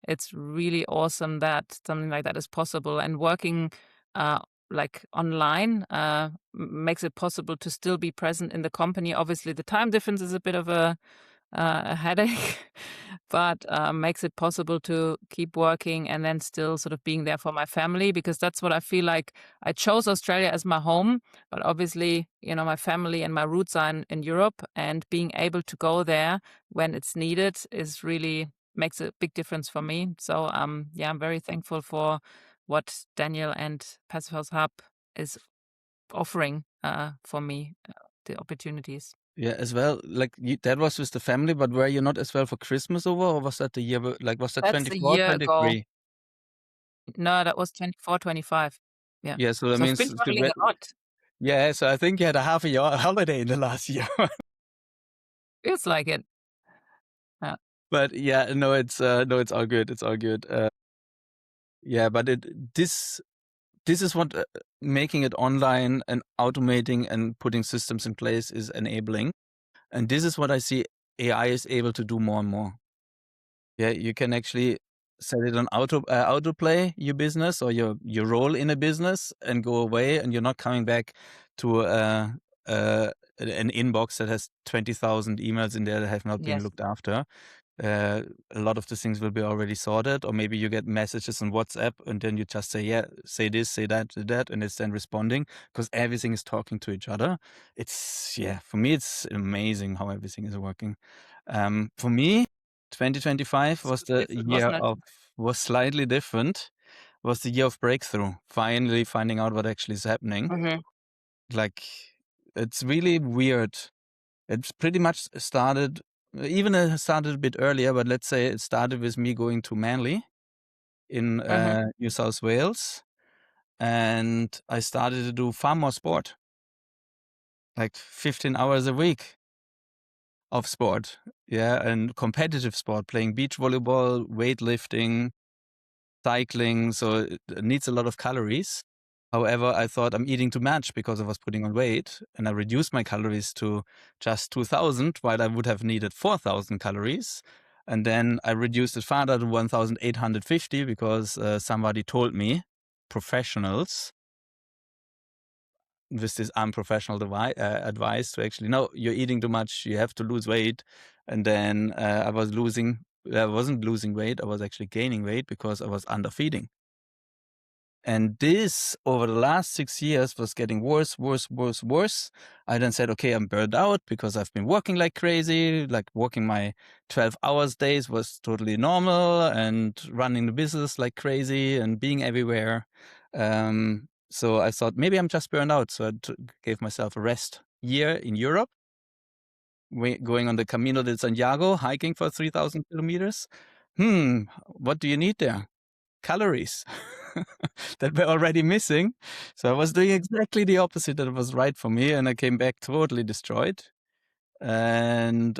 it's really awesome that something like that is possible. And working uh, like online makes it possible to still be present in the company. Obviously, the time difference is a bit of a headache, but makes it possible to keep working and then still sort of being there for my family, because that's what I feel like. I chose Australia as my home, but obviously, you know, my family and my roots are in Europe, and being able to go there when it's needed is really makes a big difference for me. So yeah, I'm very thankful for what Daniel and Passivhaus HUB is offering for me, the opportunities. Yeah, as well. Like that was with the family, but were you not as well for Christmas over, or was that the year? Like was that That's a 24, year ago. 23? No, that was 24, 25. Yeah. Yeah, so that So I've means been traveling a lot. yeah. So I think you had a half a year holiday in the last year. Feels like it. Yeah. But yeah, no, it's all good. It's all good. Yeah, but this is what making it online and automating and putting systems in place is enabling, and this is what I see AI is able to do more and more. Yeah, you can actually set it on autoplay your business or your role in a business and go away, and you're not coming back to uh, an inbox that has 20,000 emails in there that have not been Yes. looked after. A lot of the things will be already sorted, or maybe you get messages on WhatsApp and then you just say, yeah, say this, say that, and it's then responding because everything is talking to each other. Yeah, for me, it's amazing how everything is working. For me, 2025 It's was the different, year wasn't it? was slightly different. Was the year of breakthrough, finally finding out what actually is happening. Hmm. Like, it's really weird. It's pretty much started, even it started a bit earlier, but let's say it started with me going to Manly in Hmm. New South Wales, and I started to do far more sport, like 15 hours a week. of sport. Yeah, and competitive sport, playing beach volleyball, weightlifting, cycling. So it needs a lot of calories. However, I thought I'm eating too much because I was putting on weight, and I reduced my calories to just 2,000, while I would have needed 4,000 calories. And then I reduced it further to 1,850 because somebody told me, professionals, with this unprofessional advice to actually, no, you're eating too much, you have to lose weight. And then I wasn't losing weight, I was actually gaining weight because I was underfeeding. And this, over the last 6 years, was getting worse. I then said, okay, I'm burned out because I've been working like crazy. Like working my 12 hours days was totally normal, and running the business like crazy and being everywhere. So I thought maybe I'm just burned out. So I gave myself a rest year in Europe, going on the Camino de Santiago, hiking for 3,000 kilometers. What do you need there? Calories that were already missing. So I was doing exactly the opposite that was right for me, and I came back totally destroyed. And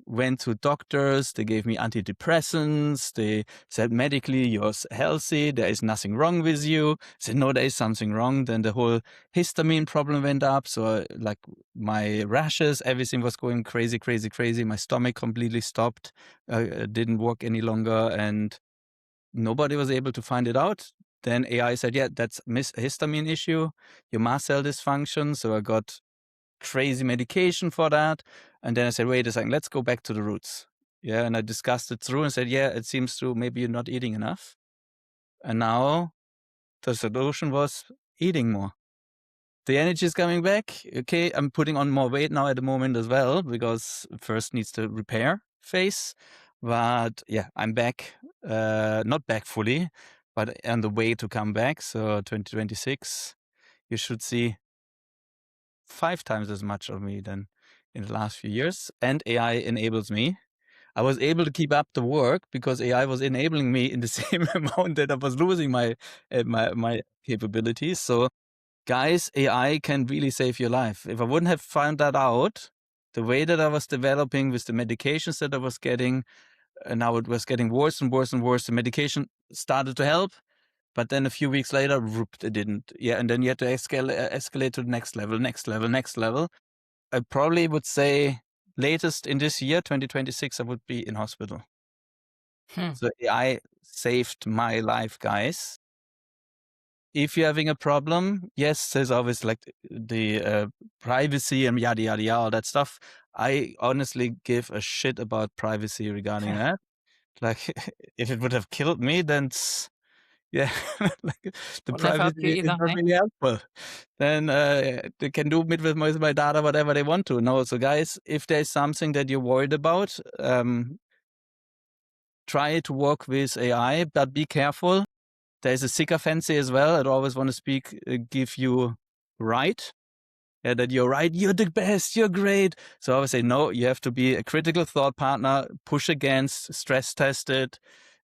went to doctors. They gave me antidepressants. They said medically you're healthy. There is nothing wrong with you. I said no, there is something wrong. Then the whole histamine problem went up. So like my rashes, everything was going crazy. My stomach completely stopped. Didn't work any longer, and nobody was able to find it out. Then AI said, yeah, that's a histamine issue, your mast cell dysfunction. So I got crazy medication for that. And then I said, wait a second, let's go back to the roots. Yeah. And I discussed it through and said, yeah, it seems to maybe you're not eating enough. And now the solution was eating more. The energy is coming back. Okay, I'm putting on more weight now at the moment as well, because first needs the repair phase. But yeah, I'm back, not back fully, but on the way to come back. So 2026, you should see 5 times as much of me than in the last few years. And AI enables me. I was able to keep up the work because AI was enabling me in the same amount that I was losing my capabilities. So guys, AI can really save your life. If I wouldn't have found that out, the way that I was developing with the medications that I was getting, and now it was getting worse and worse and worse. The medication started to help, but then a few weeks later, it didn't. Yeah, and then you had to escalate to the next level. I probably would say latest in this year, 2026, I would be in hospital. So AI saved my life, guys. If you're having a problem, yes, there's always like the privacy and yada, yada, yada, all that stuff. I honestly give a shit about privacy regarding that. Like, if it would have killed me, then yeah, like the Wouldn't have helped you privacy is either, not eh? really helpful. Then they can do with my data whatever they want to. No, so guys, if there's something that you're worried about, try to work with AI, but be careful. There's a sycophancy as well. I'd always want to give you right. Yeah, that you're right, you're the best, you're great. So I always say, no, you have to be a critical thought partner, push against, stress test it.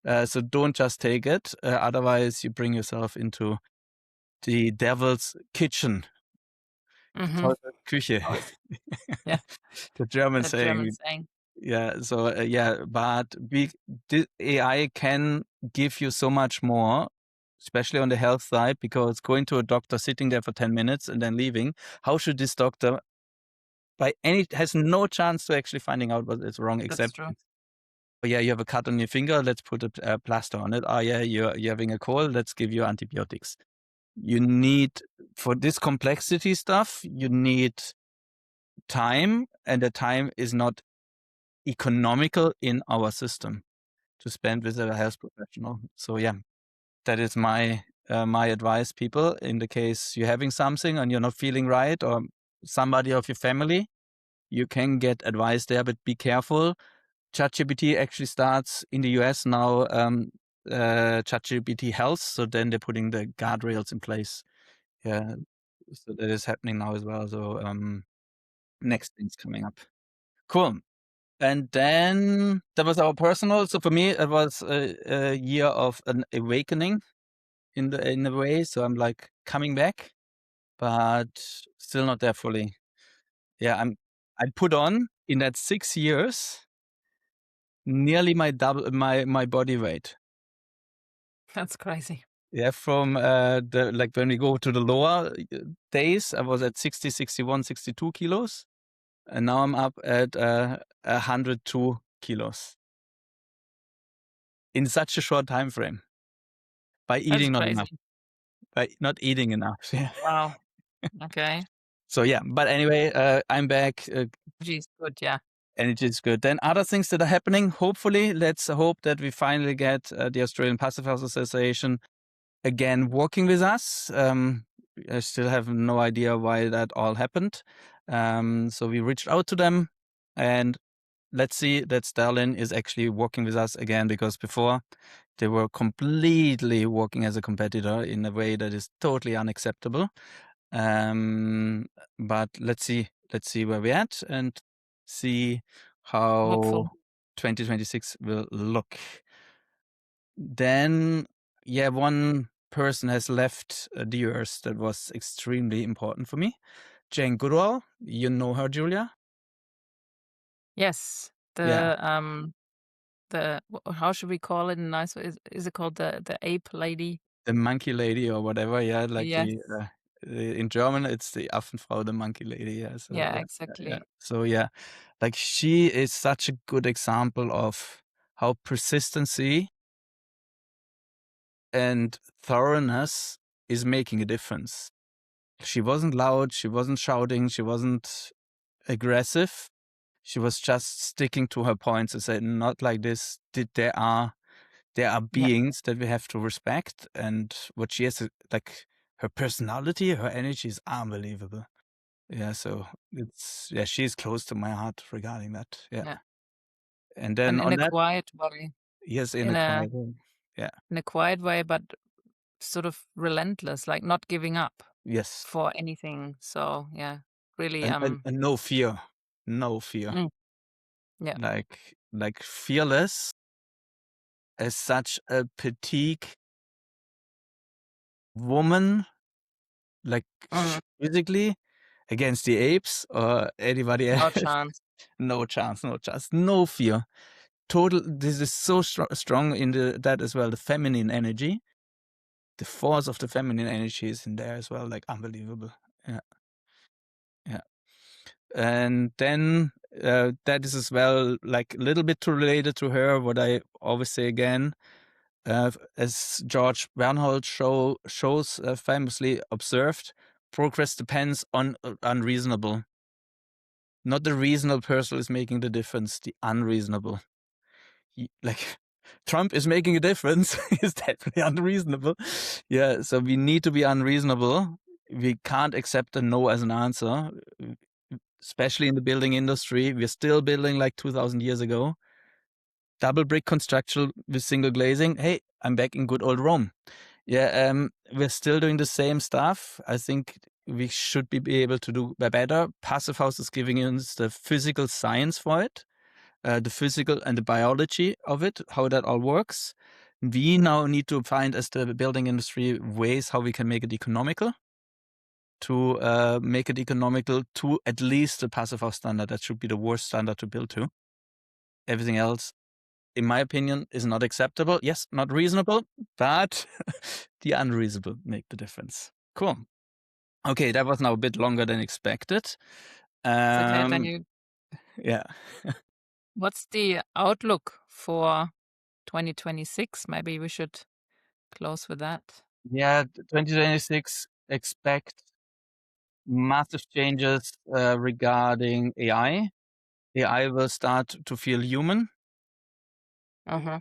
So don't just take it. Otherwise, you bring yourself into the devil's kitchen. Mm-hmm. Küche. Yeah, The German the German saying. saying. Yeah. So but the AI can give you so much more, especially on the health side, because going to a doctor, sitting there for 10 minutes and then leaving, how should this doctor has no chance to actually finding out what is wrong, That's except, true. oh yeah, you have a cut on your finger, let's put a plaster on it. Oh yeah, you're having a cold, let's give you antibiotics. You need, for this complexity stuff, you need time, and the time is not economical in our system to spend with a health professional. So yeah, that is my advice, people. In the case you're having something and you're not feeling right, or somebody of your family, you can get advice there, but be careful. ChatGPT actually starts in the US now, ChatGPT Health. So then they're putting the guardrails in place. Yeah. So that is happening now as well. So next thing's coming up. Cool. And then that was our personal. So for me, it was a year of an awakening in a way. So I'm like coming back, but still not there fully. Yeah, I put on in that 6 years, nearly my body weight. That's crazy. Yeah, from when we go to the lower days, I was at 60, 61, 62 kilos, and now I'm up at 102 kilos in such a short time frame by That's eating not enough, crazy. by not eating enough. Yeah. Wow. Okay. So yeah, but anyway, I'm back. Geez, good. Yeah. Energy is good. Then other things that are happening. Hopefully, let's hope that we finally get the Australian Passivhaus Association again working with us. I still have no idea why that all happened. So we reached out to them, and let's see that Sterling is actually working with us again, because before they were completely working as a competitor in a way that is totally unacceptable. But let's see where we're at and see how Hopeful. 2026 will look. Then, yeah, one person has left the Earth that was extremely important for me. Jane Goodall, you know her, Julia? Yes. Yeah, How should we call it in a nice way? Is it called the ape lady? the monkey lady or whatever. Yeah, like Yes. in German, it's the Affenfrau, the monkey lady. Yeah, so Yeah, yeah. exactly. So yeah, like she is such a good example of how persistency and thoroughness is making a difference. She wasn't loud, she wasn't shouting, she wasn't aggressive. She was just sticking to her points and said, not like this. There are Yeah. beings that we have to respect, and what she has, like her personality, her energy is unbelievable. Yeah, so she's close to my heart regarding that. Yeah. Yeah. And then And in on a that, quiet way. yes, in In a a quiet way. Yeah. in a quiet way, but sort of relentless, like not giving up Yes. for anything. So yeah, really And no fear. No fear. mm, yeah. Like fearless as such a petite woman, like Mm, physically against the apes or anybody no else. chance. No chance, no chance, no fear. Total. This is so strong in that as well. The feminine energy, the force of the feminine energy is in there as well. Like unbelievable. Yeah, yeah. And then that is as well like a little bit related to her. What I always say again, as George Bernhold shows famously observed, progress depends on unreasonable. Not the reasonable person is making the difference, the unreasonable. Like Trump is making a difference. Is definitely unreasonable. Yeah, so we need to be unreasonable. We can't accept a no as an answer, especially in the building industry. We're still building like 2,000 years ago. Double brick construction with single glazing. Hey, I'm back in good old Rome. Yeah, we're still doing the same stuff. I think we should be able to do better. Passivhaus is giving us the physical science for it, the physical and the biology of it, how that all works. We now need to find, as the building industry, ways how we can make it economical, to make it economical to at least the Passivhaus standard. That should be the worst standard to build to. Everything else, in my opinion, is not acceptable. Yes, not reasonable, but the unreasonable make the difference. Cool. Okay, that was now a bit longer than expected. It's okay. Then Yeah. what's the outlook for 2026? Maybe we should close with that. Yeah, 2026, expect massive changes regarding AI. AI will start to feel human. Uh-huh.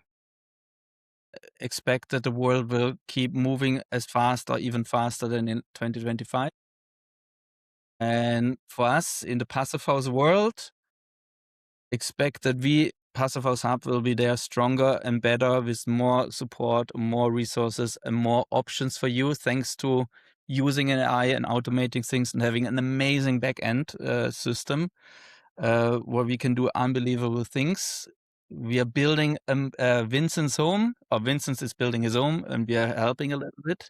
Expect that the world will keep moving as fast or even faster than in 2025. And for us in the Passivhaus world, expect that we, Passivhaus HUB, will be there stronger and better with more support, more resources, and more options for you, thanks to using an AI and automating things and having an amazing back-end system where we can do unbelievable things. We are building Vincent's home, or Vincent is building his home, and we are helping a little bit.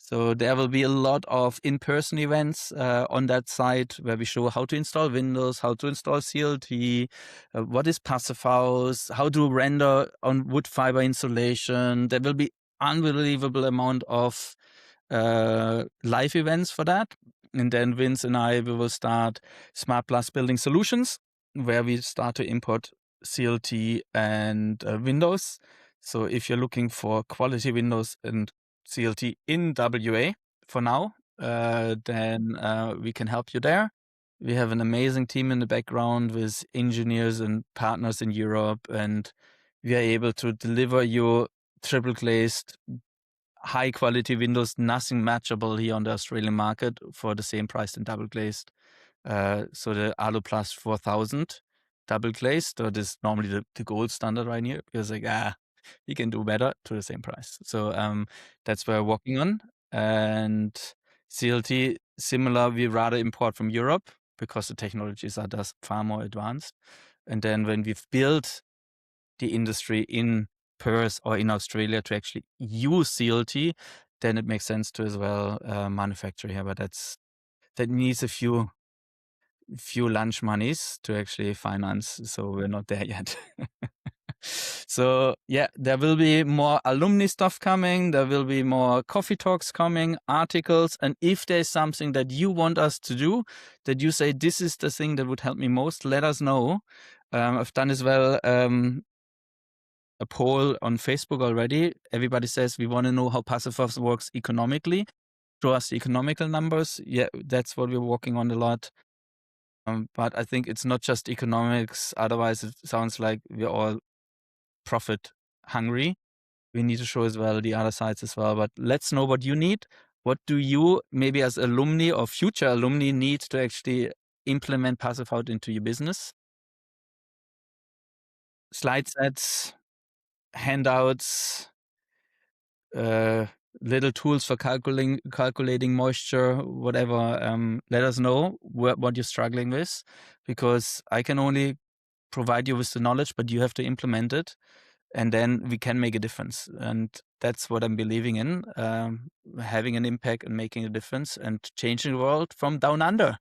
So there will be a lot of in-person events on that site where we show how to install Windows, how to install CLT, what is Passivhaus, how to render on wood fiber insulation. There will be unbelievable amount of live events for that. And then Vince and I, we will start Smart Plus Building Solutions, where we start to import CLT and Windows. So if you're looking for quality Windows and CLT in WA for now, then we can help you there. We have an amazing team in the background with engineers and partners in Europe, and we are able to deliver you triple glazed, high quality windows, nothing matchable here on the Australian market for the same price than double glazed. So the Alu Plus 4000 double glazed, so this is normally the gold standard right here, because you can do better to the same price. So that's what we're working on. And CLT, similar, we rather import from Europe because the technologies are just far more advanced. And then when we've built the industry in Perth or in Australia to actually use CLT, then it makes sense to as well manufacture here. But that needs a few lunch monies to actually finance. So we're not there yet. So yeah, there will be more alumni stuff coming. There will be more coffee talks coming, articles. And if there's something that you want us to do, that you say, this is the thing that would help me most, let us know. I've done as well a poll on Facebook already. Everybody says we want to know how Passivhaus works economically. Show us the economical numbers. Yeah, that's what we're working on a lot. But I think it's not just economics. Otherwise, it sounds like we're all profit hungry. We need to show as well the other sides as well. But let's know what you need. What do you, maybe as alumni or future alumni, need to actually implement Passivhaus into your business? Slide sets, handouts, little tools for calculating moisture, whatever. Let us know what you're struggling with, because I can only provide you with the knowledge, but you have to implement it, and then we can make a difference. And that's what I'm believing in, having an impact and making a difference and changing the world from down under.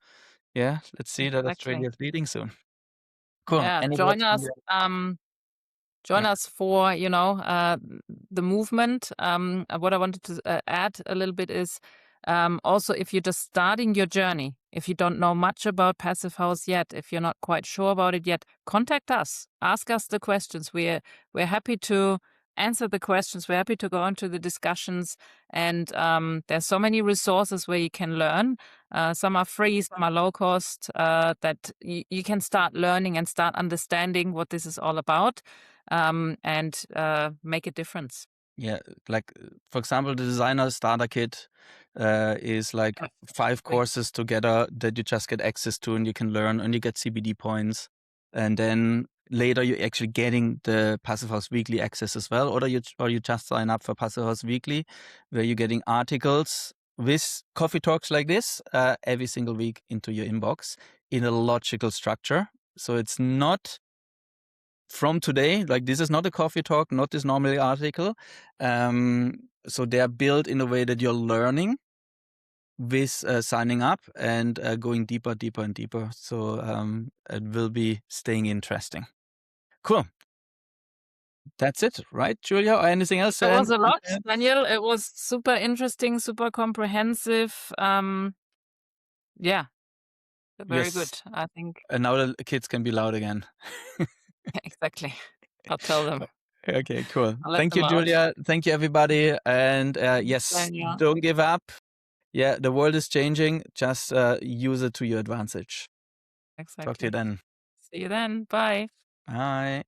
Yeah, let's see that Australia is leading soon. Cool. Yeah, Any join words from us. you? Join Yeah. us for, the movement. What I wanted to add a little bit is also, if you're just starting your journey, if you don't know much about Passivhaus yet, if you're not quite sure about it yet, contact us. Ask us the questions. We're happy to answer the questions. We're happy to go into the discussions. And there's so many resources where you can learn. Some are free, some are low cost, that you can start learning and start understanding what this is all about. And make a difference. Yeah, like for example, the designer starter kit is like Yeah, 5 great. courses together that you just get access to, and you can learn, and you get CBD points. And then later you're actually getting the Passivhaus Weekly access as well, or you just sign up for Passivhaus Weekly, where you're getting articles with coffee talks like this every single week into your inbox in a logical structure. So it's not from today, like this is not a coffee talk, not this normal article. So they are built in a way that you're learning with signing up and going deeper and deeper. So it will be staying interesting. Cool. That's it, right, Julia? Or anything else? It was a lot, Daniel. It was super interesting, super comprehensive. Yeah, very good. I think And now the kids can be loud again. exactly. I'll tell them. Okay, cool. I'll let Thank you, them out. Julia. Thank you, everybody. And yes, Daniel. don't give up. Yeah, the world is changing. Just use it to your advantage. Exactly. Talk to you then. See you then. Bye. Bye.